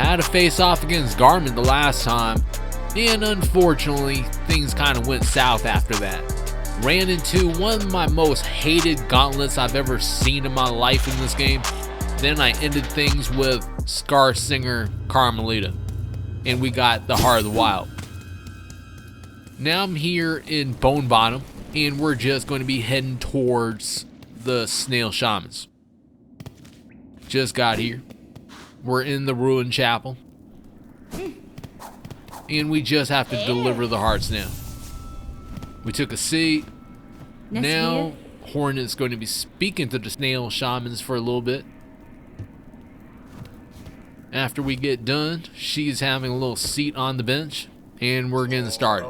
Had to face off against Garmin the last time, and unfortunately, things kind of went south after that. Ran into one of my most hated gauntlets I've ever seen in my life in this game. Then I ended things with Scar Singer Carmelita, and we got the Heart of the Wild. Now I'm here in Bone Bottom, and we're just going to be heading towards the Snail Shamans. Just got here. We're in the ruined chapel, and we just have to deliver the hearts now. We took a seat. Now Hornet's going to be speaking to the Snail Shamans for a little bit. After we get done, she's having a little seat on the bench, and we're getting started.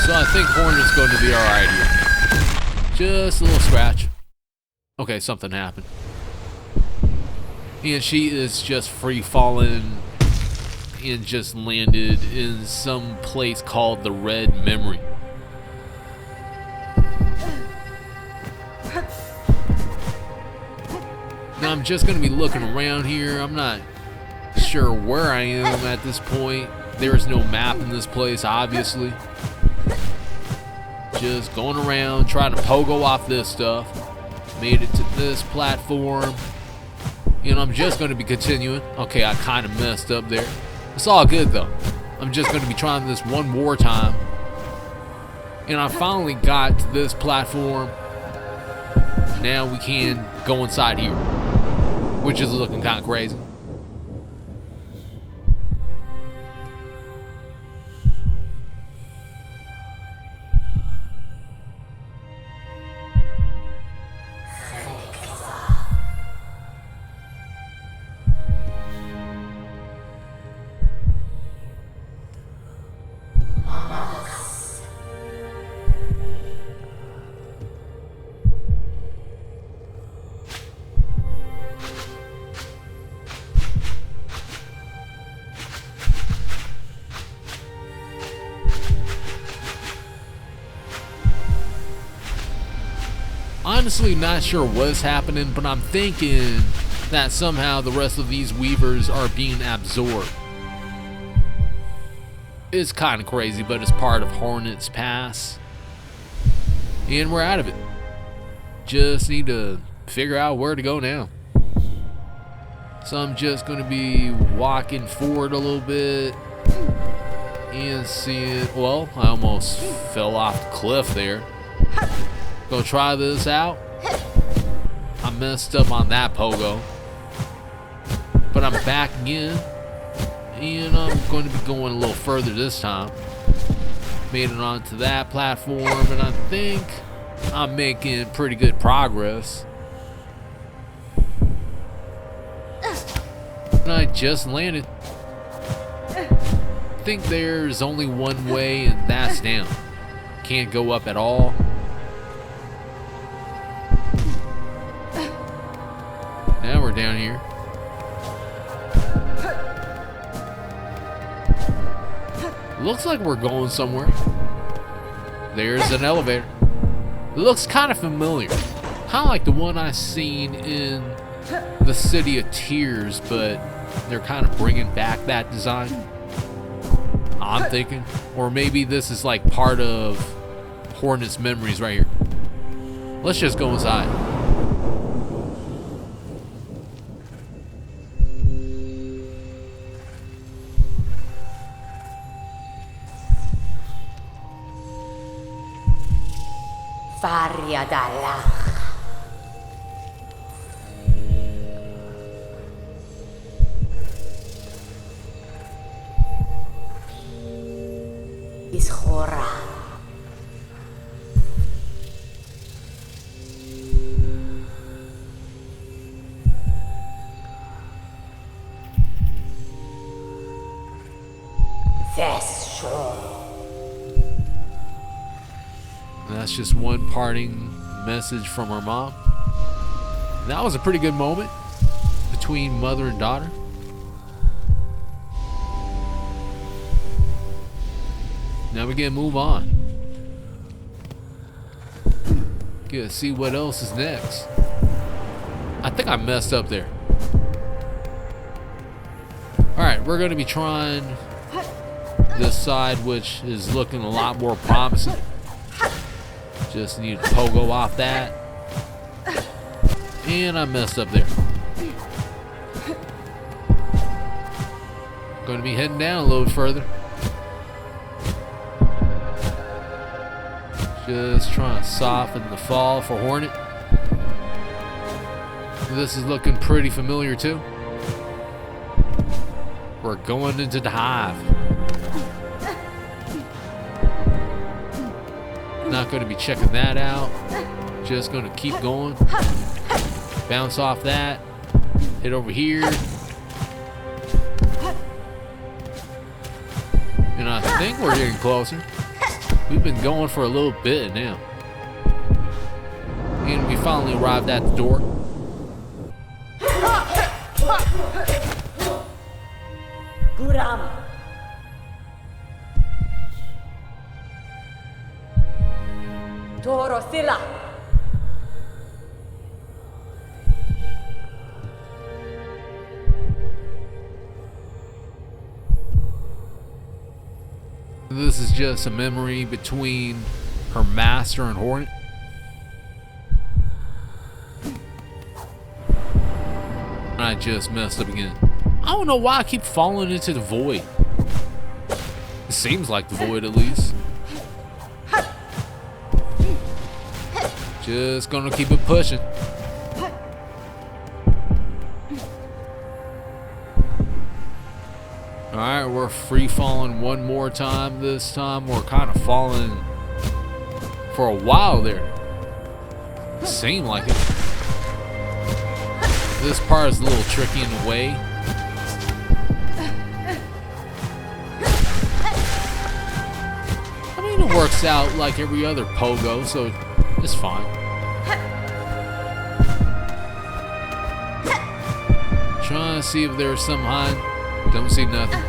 So I think Hornet's going to be alright here. Just a little scratch. Okay, something happened. And she is just free falling and just landed in some place called the Red Memory. Now I'm just going to be looking around here. I'm not sure where I am at this point. There's no map in this place, obviously. Just going around trying to pogo off this stuff. Made it to this platform. And I'm just going to be continuing. Okay, I kind of messed up there. It's all good though. I'm just going to be trying this one more time. And I finally got to this platform. Now we can go inside here, which is looking kind of crazy. Honestly, not sure what's happening, but I'm thinking that somehow the rest of these weavers are being absorbed. It's kind of crazy, but it's part of Hornet's Pass. And we're out of it. Just need to figure out where to go now. So I'm just going to be walking forward a little bit and seeing... Well, I almost fell off the cliff there. Go try this out. I messed up on that pogo, but I'm back again, and I'm going to be going a little further this time. Made it onto that platform, and I think I'm making pretty good progress. And I just landed. I think there's only one way, and that's down. Can't go up at all. Now we're down here. Looks like we're going somewhere. There's an elevator. It looks kind of familiar. Kind of like the one I seen in the City of Tears, but they're kind of bringing back that design. I'm thinking. Or maybe this is like part of Hornet's memories right here. Let's just go inside. Faria dalla Ishora Thesho And that's just one parting message from her mom. And that was a pretty good moment between mother and daughter. Now we can move on. Get to see what else is next. I think I messed up there. Alright, we're going to be trying this side, which is looking a lot more promising. Just need to pogo off that. And I messed up there. Going to be heading down a little further. Just trying to soften the fall for Hornet. This is looking pretty familiar too. We're going into the hive. Not going to be checking that out. Just going to keep going. Bounce off that. Hit over here. And I think we're getting closer. We've been going for a little bit now. And we finally arrived at the door. Guram. Torosila. This is just a memory between her master and Hornet. I just messed up again. I don't know why I keep falling into the void. It seems like the void, at least. Just gonna keep it pushing. Alright, we're free falling one more time. This time we're kind of falling for a while there. Seemed like it. This part is a little tricky in a way. I mean, it works out like every other pogo, so it's fine. Trying to see if there's some behind. Don't see nothing.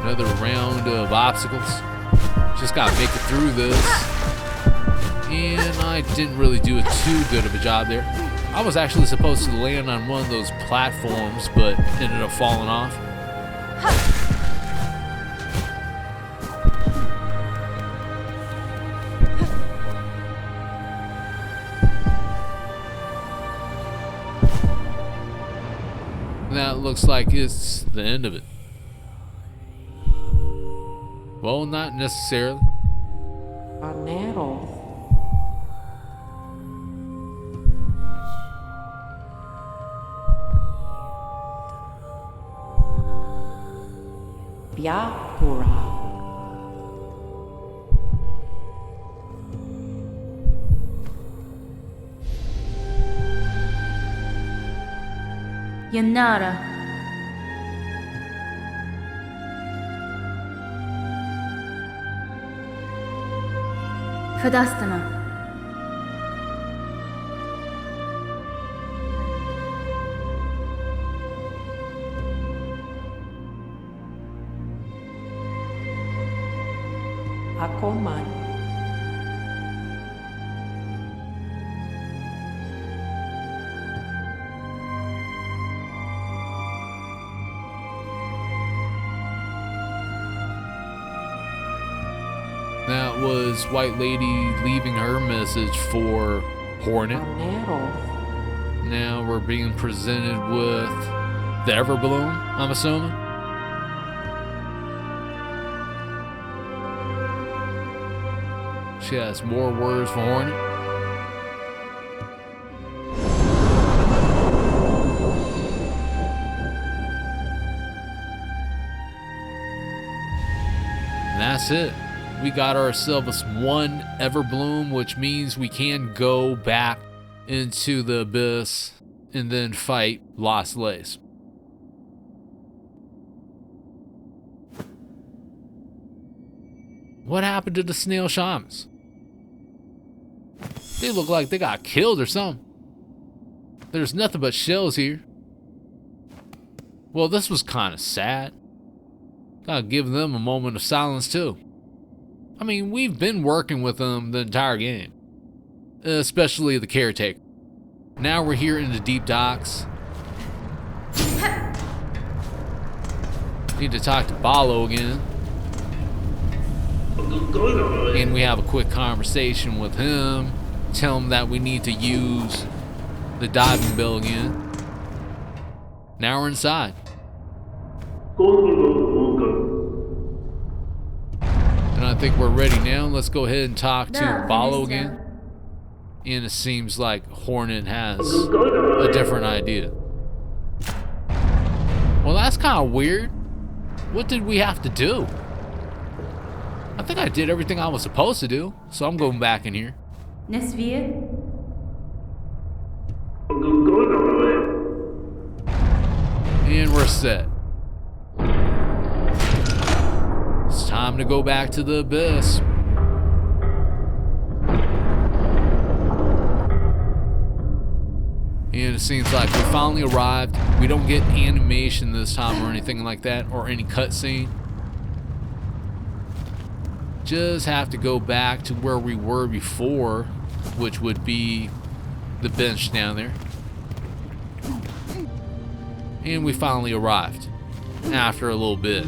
Another round of obstacles. Just gotta make it through this. And I didn't really do too good of a job there. I was actually supposed to land on one of those platforms, but ended up falling off. That looks like it's the end of it. Well, not necessarily. Arnero. Biapura. Yanara. Fadastana. Akoman. That was White Lady leaving her message for Hornet. Arnero. Now we're being presented with the Everbloom, I'm assuming. She has more words for Hornet. And that's it. We got ourselves one Everbloom, which means we can go back into the abyss and then fight Lost Lace. What happened to the Snail Shamans? They look like they got killed or something. There's nothing but shells here. Well, this was kind of sad. Gotta give them a moment of silence too. I mean, we've been working with them the entire game. Especially the caretaker. Now we're here in the deep docks. Need to talk to Balo again. And we have a quick conversation with him. Tell him that we need to use the diving bell again. Now we're inside. And I think we're ready now. Let's go ahead and talk to Balo again. And it seems like Hornet has a different idea. Well, that's kind of weird. What did we have to do? I think I did everything I was supposed to do, so I'm going back in here. Nesvir? And we're set. It's time to go back to the abyss. And it seems like we finally arrived. We don't get animation this time or anything like that, or any cutscene. Just have to go back to where we were before, which would be the bench down there. And we finally arrived after a little bit.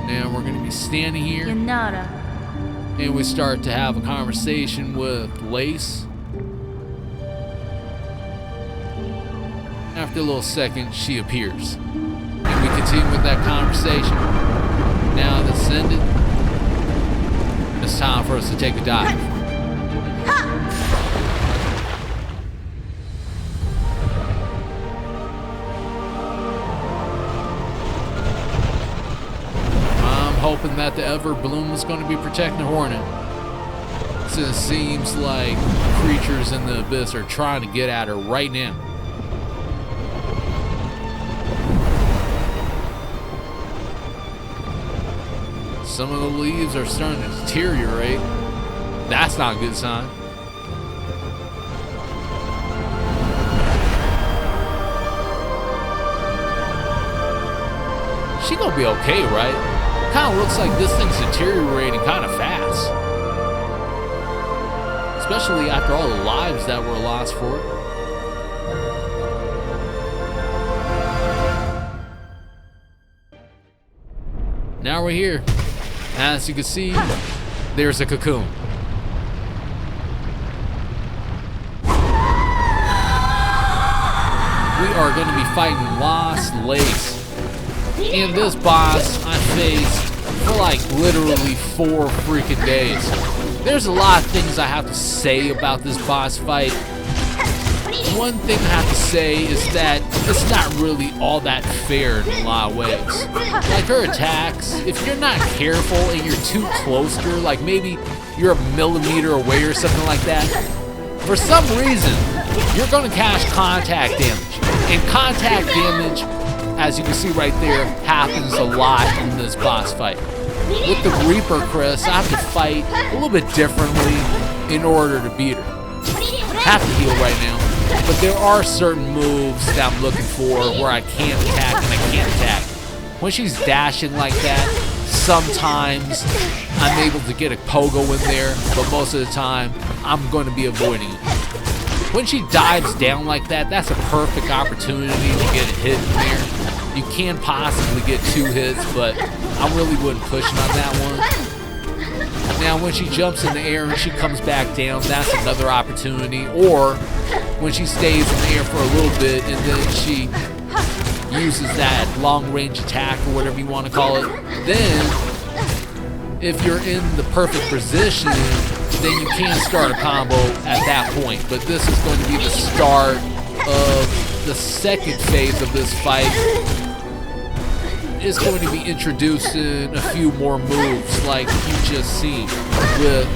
Now we're going to be standing here. Yanara. And we start to have a conversation with Lace. After a little second, she appears. And we continue with that conversation. Now that's ended, it's time for us to take a dive. Hoping that the Everbloom is going to be protecting Hornet, since it seems like creatures in the abyss are trying to get at her right now. Some of the leaves are starting to deteriorate. That's not a good sign. She gonna be okay, right? Kind of looks like this thing's deteriorating kind of fast, especially after all the lives that were lost for it. Now we're here. As you can see, there's a cocoon. We are going to be fighting Lost Lace. And this boss I faced for like literally 4 freaking days. There's a lot of things I have to say about this boss fight. One thing I have to say is that it's not really all that fair in a lot of ways. Like her attacks, if you're not careful and you're too close to her, like maybe you're a millimeter away or something like that, for some reason, you're going to catch contact damage. And contact damage, as you can see right there, happens a lot in this boss fight. With the Reaper Crest, I have to fight a little bit differently in order to beat her. I have to heal right now, but there are certain moves that I'm looking for where I can't attack and I can't attack. When she's dashing like that, sometimes I'm able to get a pogo in there, but most of the time, I'm going to be avoiding it. When she dives down like that, that's a perfect opportunity to get a hit in there. You can possibly get 2 hits, but I really wouldn't push on that one. Now, when she jumps in the air and she comes back down, that's another opportunity. Or when she stays in the air for a little bit and then she uses that long-range attack or whatever you want to call it, then if you're in the perfect position, then you can start a combo at that point. But this is going to be the start of the second phase of this fight. Is going to be introducing a few more moves like you just seen, with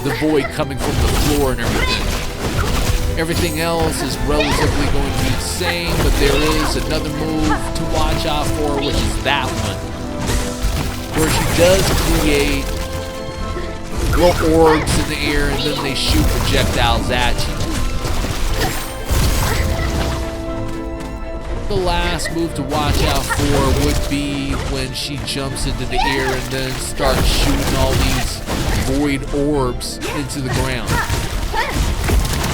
the void coming from the floor and everything. Everything else is relatively going to be the same, but there is another move to watch out for, which is that one. where she does create little orbs in the air and then they shoot projectiles at you. The last move to watch out for would be when she jumps into the air and then starts shooting all these void orbs into the ground.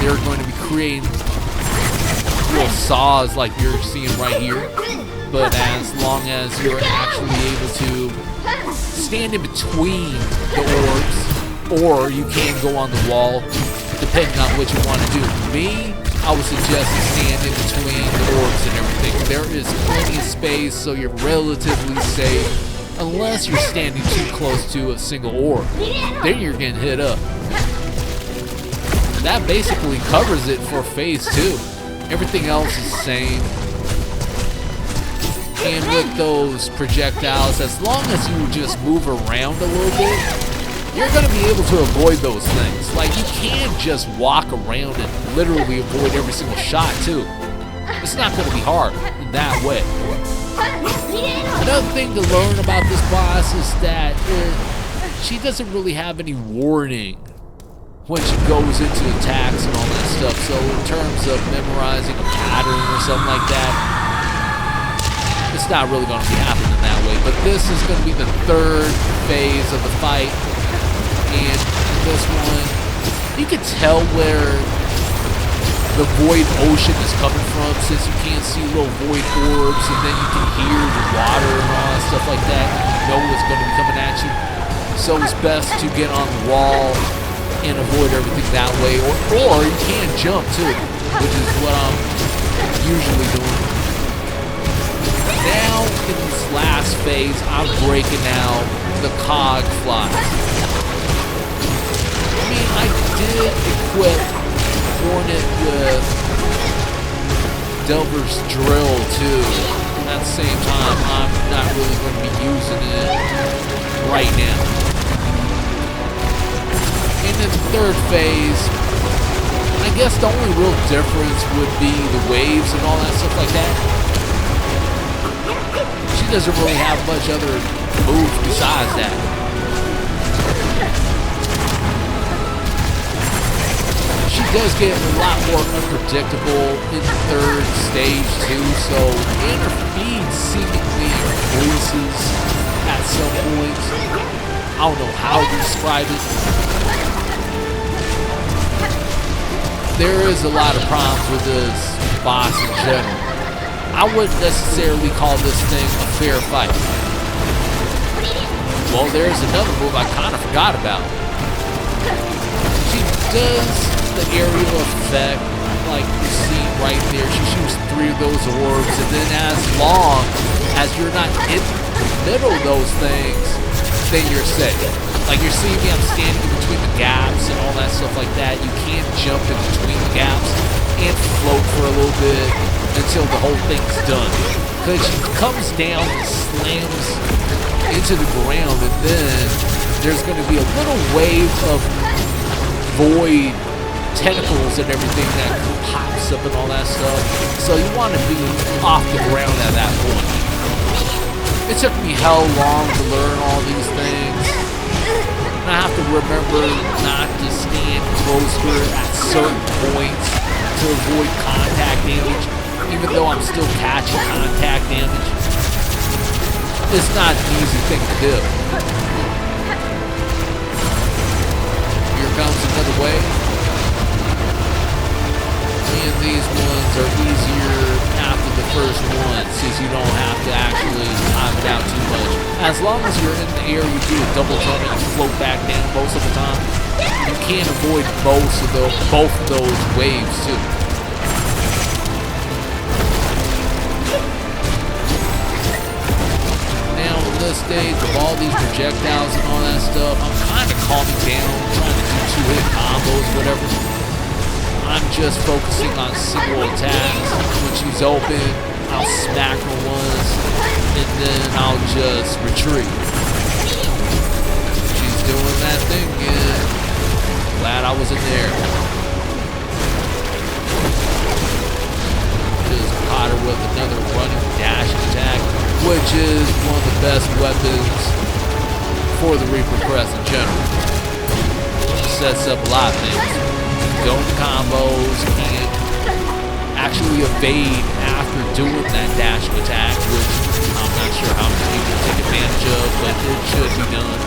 They're going to be creating little saws like you're seeing right here, but as long as you're actually able to stand in between the orbs, or you can go on the wall, depending on what you want to do. Me, I would suggest to stand in between the orbs and everything. There is plenty of space, so you're relatively safe, unless you're standing too close to a single orb. Then you're getting hit up. And that basically covers it for phase 2. Everything else is the same. And with those projectiles, as long as you just move around a little bit, you're going to be able to avoid those things. Like, you can't just walk around and literally avoid every single shot, too. It's not going to be hard in that way. Another thing to learn about this boss is that she doesn't really have any warning when she goes into attacks and all that stuff. So in terms of memorizing a pattern or something like that, it's not really going to be happening that way. But this is going to be the 3rd phase of the fight. And this one, you can tell where the void ocean is coming from, since you can't see little void orbs, and then you can hear the water and all that stuff like that. You know what's going to be coming at you. So it's best to get on the wall and avoid everything that way, or you can jump too, which is what I'm usually doing. Now in this last phase, I'm breaking out the cog flies. I mean, I did equip Hornet with Delver's Drill too. At the same time, I'm not really going to be using it right now. And in the 3rd phase, I guess the only real difference would be the waves and all that stuff like that. She doesn't really have much other moves besides that. She does get a lot more unpredictable in the 3rd stage too, so and her speed seemingly increases at some points. I don't know how to describe it. There is a lot of problems with this boss in general. I wouldn't necessarily call this thing a fair fight. Well, there's another move I kind of forgot about. She does the aerial effect, like you see right there. She shoots 3 of those orbs, and then as long as you're not in the middle of those things, then you're safe. Like you're seeing me, I'm standing in between the gaps and all that stuff like that. You can't jump in between the gaps and float for a little bit until the whole thing's done. Because she comes down and slams into the ground, and then there's going to be a little wave of void tentacles and everything that pops up and all that stuff. So you want to be off the ground at that point. It took me hell long to learn all these things. And I have to remember not to stand closer at certain points to avoid contact damage, even though I'm still catching contact damage. It's not an easy thing to do. Here comes another wave. And these ones are easier after the first one, since you don't have to actually time it out too much. As long as you're in the air, you do a double jump and you float back down most of the time. You can avoid both of those waves too. Now in this stage, with all these projectiles and all that stuff, I'm kind of calming down, trying to do 2-hit combos, whatever. I'm just focusing on single attacks. When she's open, I'll smack her once, and then I'll just retreat. She's doing that thing again. Glad I was in there. Just caught her with another running dash attack, which is one of the best weapons for the Reaper Press in general. Sets up a lot of things. Go into combos and actually evade after doing that dash attack, which I'm not sure how many people take advantage of, but it should be done.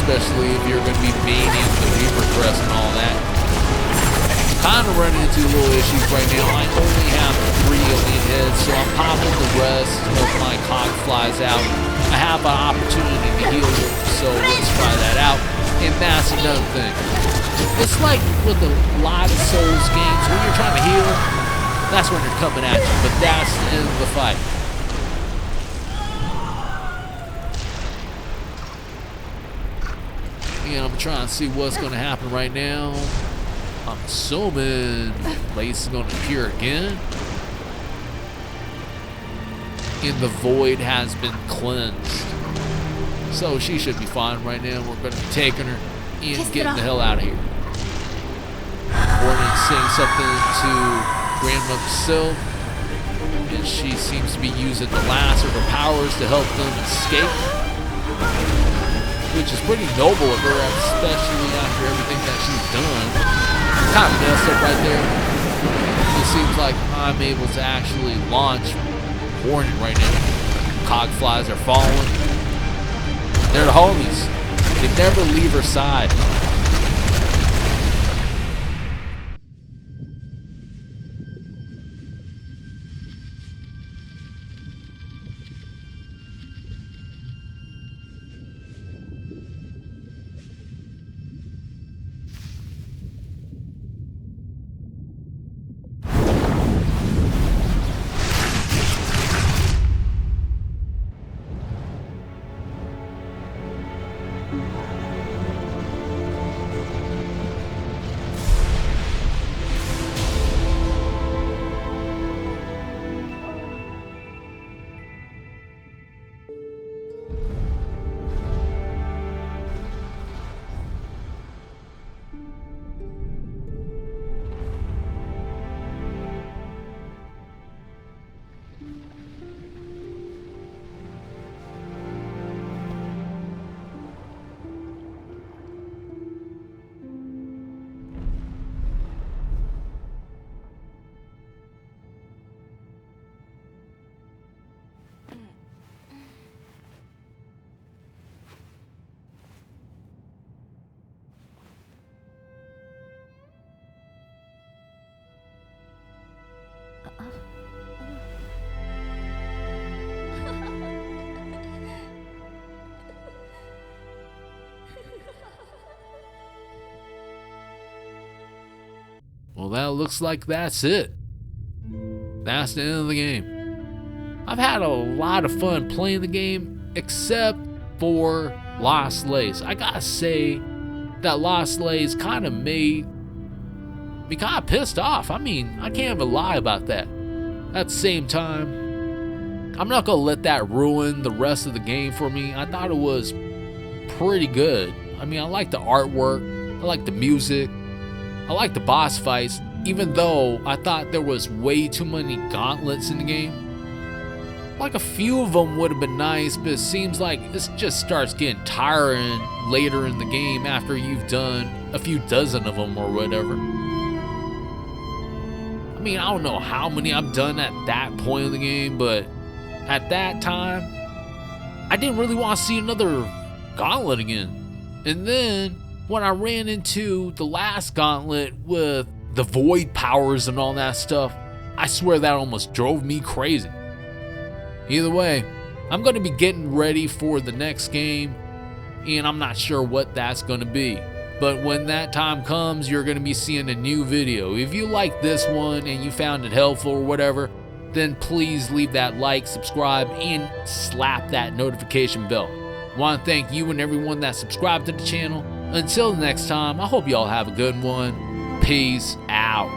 Especially if you're going to be maining the Reaper Press and all that. Kind of running into little issues right now. I only have 3 alien heads, so I'm popping the rest of my cog flies out. I have an opportunity to heal them, so let's try that out. And that's another thing. It's like with a lot of Souls games, when you're trying to heal, that's when they're coming at you, but that's the end of the fight. And I'm trying to see what's going to happen right now. I'm assuming Lace is going to appear again. And the void has been cleansed. So she should be fine right now. We're going to be taking her and getting the hell out of here. Hornet's saying something to Grandmother Sil. And she seems to be using the last of her powers to help them escape. Which is pretty noble of her, especially after everything that she's done. Kind of messed up right there. It seems like I'm able to actually launch Hornet right now. Cog flies are falling. They're the homies. They never leave her side. Well, that looks like that's it. That's the end of the game. I've had a lot of fun playing the game, except for Lost Lace. I gotta say that Lost Lace kind of made me kind of pissed off. I mean, I can't even lie about that. At the same time, I'm not gonna let that ruin the rest of the game for me. I thought it was pretty good. I mean, I like the artwork, I like the music, I like the boss fights, even though I thought there was way too many gauntlets in the game. Like a few of them would have been nice, but it seems like this just starts getting tiring later in the game after you've done a few dozen of them or whatever. I mean, I don't know how many I've done at that point in the game, but at that time, I didn't really want to see another gauntlet again. And then when I ran into the last gauntlet with the void powers and all that stuff, I swear that almost drove me crazy. Either way, I'm going to be getting ready for the next game, and I'm not sure what that's going to be. But when that time comes, you're going to be seeing a new video. If you like this one and you found it helpful or whatever, then please leave that like, subscribe, and slap that notification bell. I want to thank you and everyone that subscribed to the channel. Until next time, I hope y'all have a good one. Peace out.